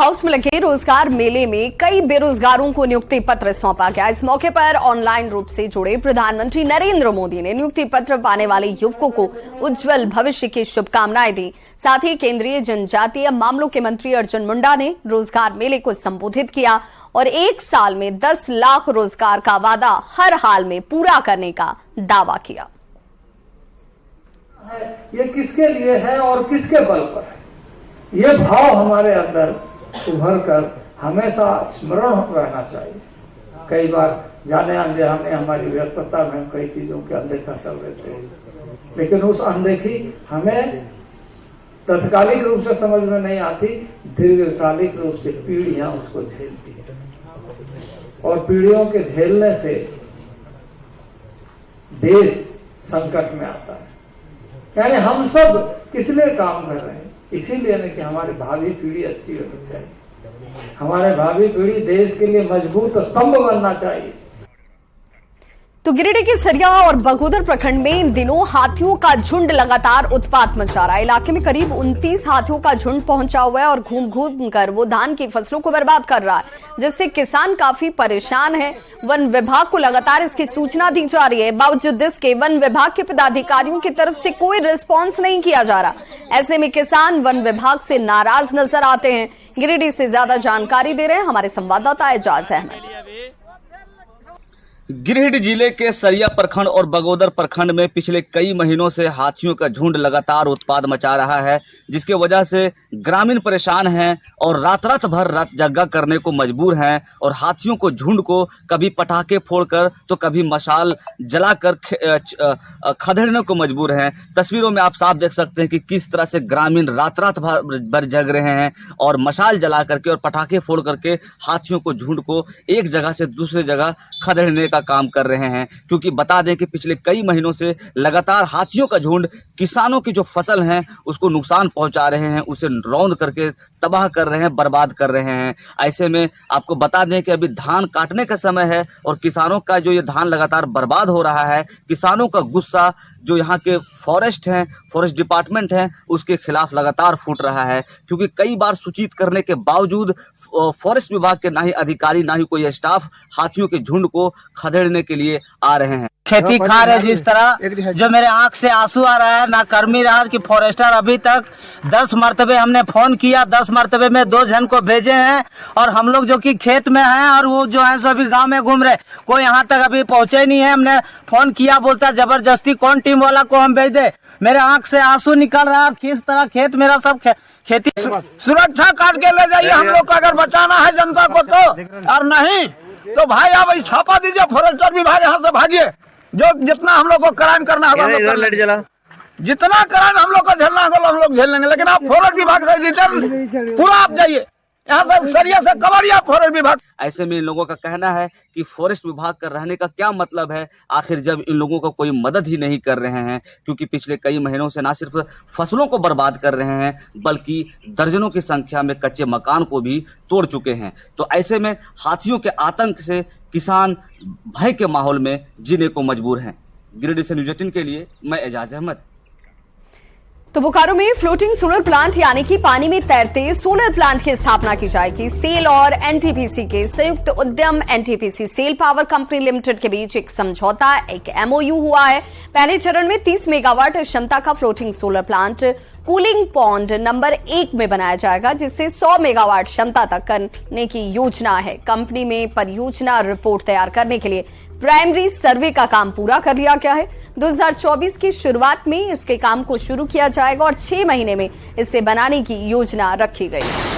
House में लगे रोजगार मेले में कई बेरोजगारों को नियुक्ति पत्र सौंपा गया। इस मौके पर ऑनलाइन रूप से जुड़े प्रधानमंत्री नरेंद्र मोदी ने नियुक्ति पत्र पाने वाले युवकों को उज्जवल भविष्य की शुभकामनाएं दी। साथ ही केंद्रीय जनजातीय मामलों के मंत्री अर्जुन मुंडा ने रोजगार मेले को संबोधित किया और 1 साल में 10 लाख रोजगार का वादा हर हाल में पूरा करने का दावा किया। ये किसके लिए है और किसके बल पर है, ये भाव हमारे अंदर उभर कर हमेशा स्मरण रहना चाहिए। कई बार जाने अनजाने हमारी व्यस्तता में हम कई चीजों की अनदेखा कर लेते हैं, लेकिन उस अनदेखी हमें तत्कालिक रूप से समझ में नहीं आती, दीर्घकालिक रूप से पीढ़ियां उसको झेलती है और पीढ़ियों के झेलने से देश संकट में आता है। यानी हम सब किस लिए काम कर रहे हैं? इसीलिए नहीं कि हमारी भावी पीढ़ी अच्छी होनी चाहिए, हमारे भावी पीढ़ी देश के लिए मजबूत स्तंभ बनना चाहिए। तो गिरिडीह के सरिया और बगोदर प्रखंड में इन दिनों हाथियों का झुंड लगातार उत्पात मचा रहा है। इलाके में करीब 29 हाथियों का झुंड पहुंचा हुआ है और घूम घूम कर वो धान की फसलों को बर्बाद कर रहा है, जिससे किसान काफी परेशान है। वन विभाग को लगातार इसकी सूचना दी जा रही है, बावजूद इसके वन विभाग के पदाधिकारियों की तरफ से कोई रिस्पॉन्स नहीं किया जा रहा। ऐसे में किसान वन विभाग से नाराज नजर आते हैं। गिरिडीह से ज्यादा जानकारी दे रहे हैं हमारे संवाददाता एजाज अहमद। गिरिडीह जिले के सरिया प्रखंड और बगोदर प्रखंड में पिछले कई महीनों से हाथियों का झुंड लगातार उत्पात मचा रहा है, जिसके वजह से ग्रामीण परेशान हैं और रात भर रात जगह करने को मजबूर हैं और हाथियों को झुंड को कभी पटाखे फोड़कर तो कभी मशाल जलाकर खदेड़ने को मजबूर हैं। तस्वीरों में आप साफ देख सकते हैं कि किस तरह से ग्रामीण रात भर जग रहे हैं और मशाल जला करके और पटाखे फोड़ करके हाथियों को झुंड को एक जगह से दूसरी जगह खदेड़ने का काम कर रहे हैं। क्योंकि बता दें कि पिछले कई महीनों से लगातार हाथियों का झुंड किसानों की जो फसल है उसको नुकसान पहुंचा रहे हैं, उसे रौंद करके तबाह कर रहे हैं, बर्बाद कर रहे हैं। ऐसे में आपको बता दें कि अभी धान काटने का समय है और किसानों का जो ये धान लगातार बर्बाद हो रहा है, किसानों का गुस्सा जो यहाँ के फॉरेस्ट हैं, फॉरेस्ट डिपार्टमेंट हैं, उसके खिलाफ लगातार फूट रहा है। क्योंकि कई बार सूचित करने के बावजूद फॉरेस्ट विभाग के ना ही अधिकारी ना ही कोई स्टाफ हाथियों के झुंड को खदेड़ने के लिए आ रहे हैं। खेती खा रहे जिस तरह, जो मेरे आंख से आंसू आ रहा है, ना कर्मी रहा कि फॉरेस्टर अभी तक 10 मरतबे हमने फोन किया, 10 मरतबे में 2 जन को भेजे हैं और हम लोग जो कि खेत में हैं और वो जो है सो अभी गांव में घूम रहे, कोई यहाँ तक अभी पहुंचे नहीं है। हमने फोन किया, बोलता जबरदस्ती कौन टीम वाला को हम भेज दे। मेरे आंख से आंसू निकल रहा है। किस तरह खेत मेरा सब खेती सुरक्षा काट के ले जाइए हम लोग को, अगर बचाना है जनता को तो, और नहीं तो भाई आप छापा दीजिए, फॉरेस्टर विभाग यहाँ से भागिए। जो जितना हम लोग को क्राइम करना होगा, जितना क्राइम हम लोग को झेलना होगा हम लोग झेल लेंगे, लेकिन आप फॉरेस्ट विभाग से रिटर्न पूरा आप जाइए, यहाँ से सरिया से कवड़िया फॉरेस्ट विभाग। ऐसे में इन लोगों का कहना है कि फॉरेस्ट विभाग का रहने का क्या मतलब है, आखिर जब इन लोगों को कोई मदद ही नहीं कर रहे हैं। क्योंकि पिछले कई महीनों से ना सिर्फ फसलों को बर्बाद कर रहे हैं, बल्कि दर्जनों की संख्या में कच्चे मकान को भी तोड़ चुके हैं। तो ऐसे में हाथियों के आतंक से किसान भय के माहौल में जीने को मजबूर हैं। गिरिडीह से न्यूज़ 18 के लिए मैं एजाज अहमद। तो बोकारो में फ्लोटिंग सोलर प्लांट यानी कि पानी में तैरते सोलर प्लांट की स्थापना की जाएगी। सेल और एनटीपीसी के संयुक्त उद्यम NTPC SAIL power company limited के बीच एक समझौता, एक एमओयू हुआ है। पहले चरण में 30 मेगावाट क्षमता का floating solar plant cooling pond number 1 में बनाया जाएगा, जिससे 100 मेगावाट क्षमता तक करने की योजना है। कंपनी में परियोजना रिपोर्ट तैयार करने के लिए प्राइमरी सर्वे का काम पूरा कर लिया गया है। 2024 की शुरुआत में इसके काम को शुरू किया जाएगा और 6 महीने में इसे बनाने की योजना रखी गई है।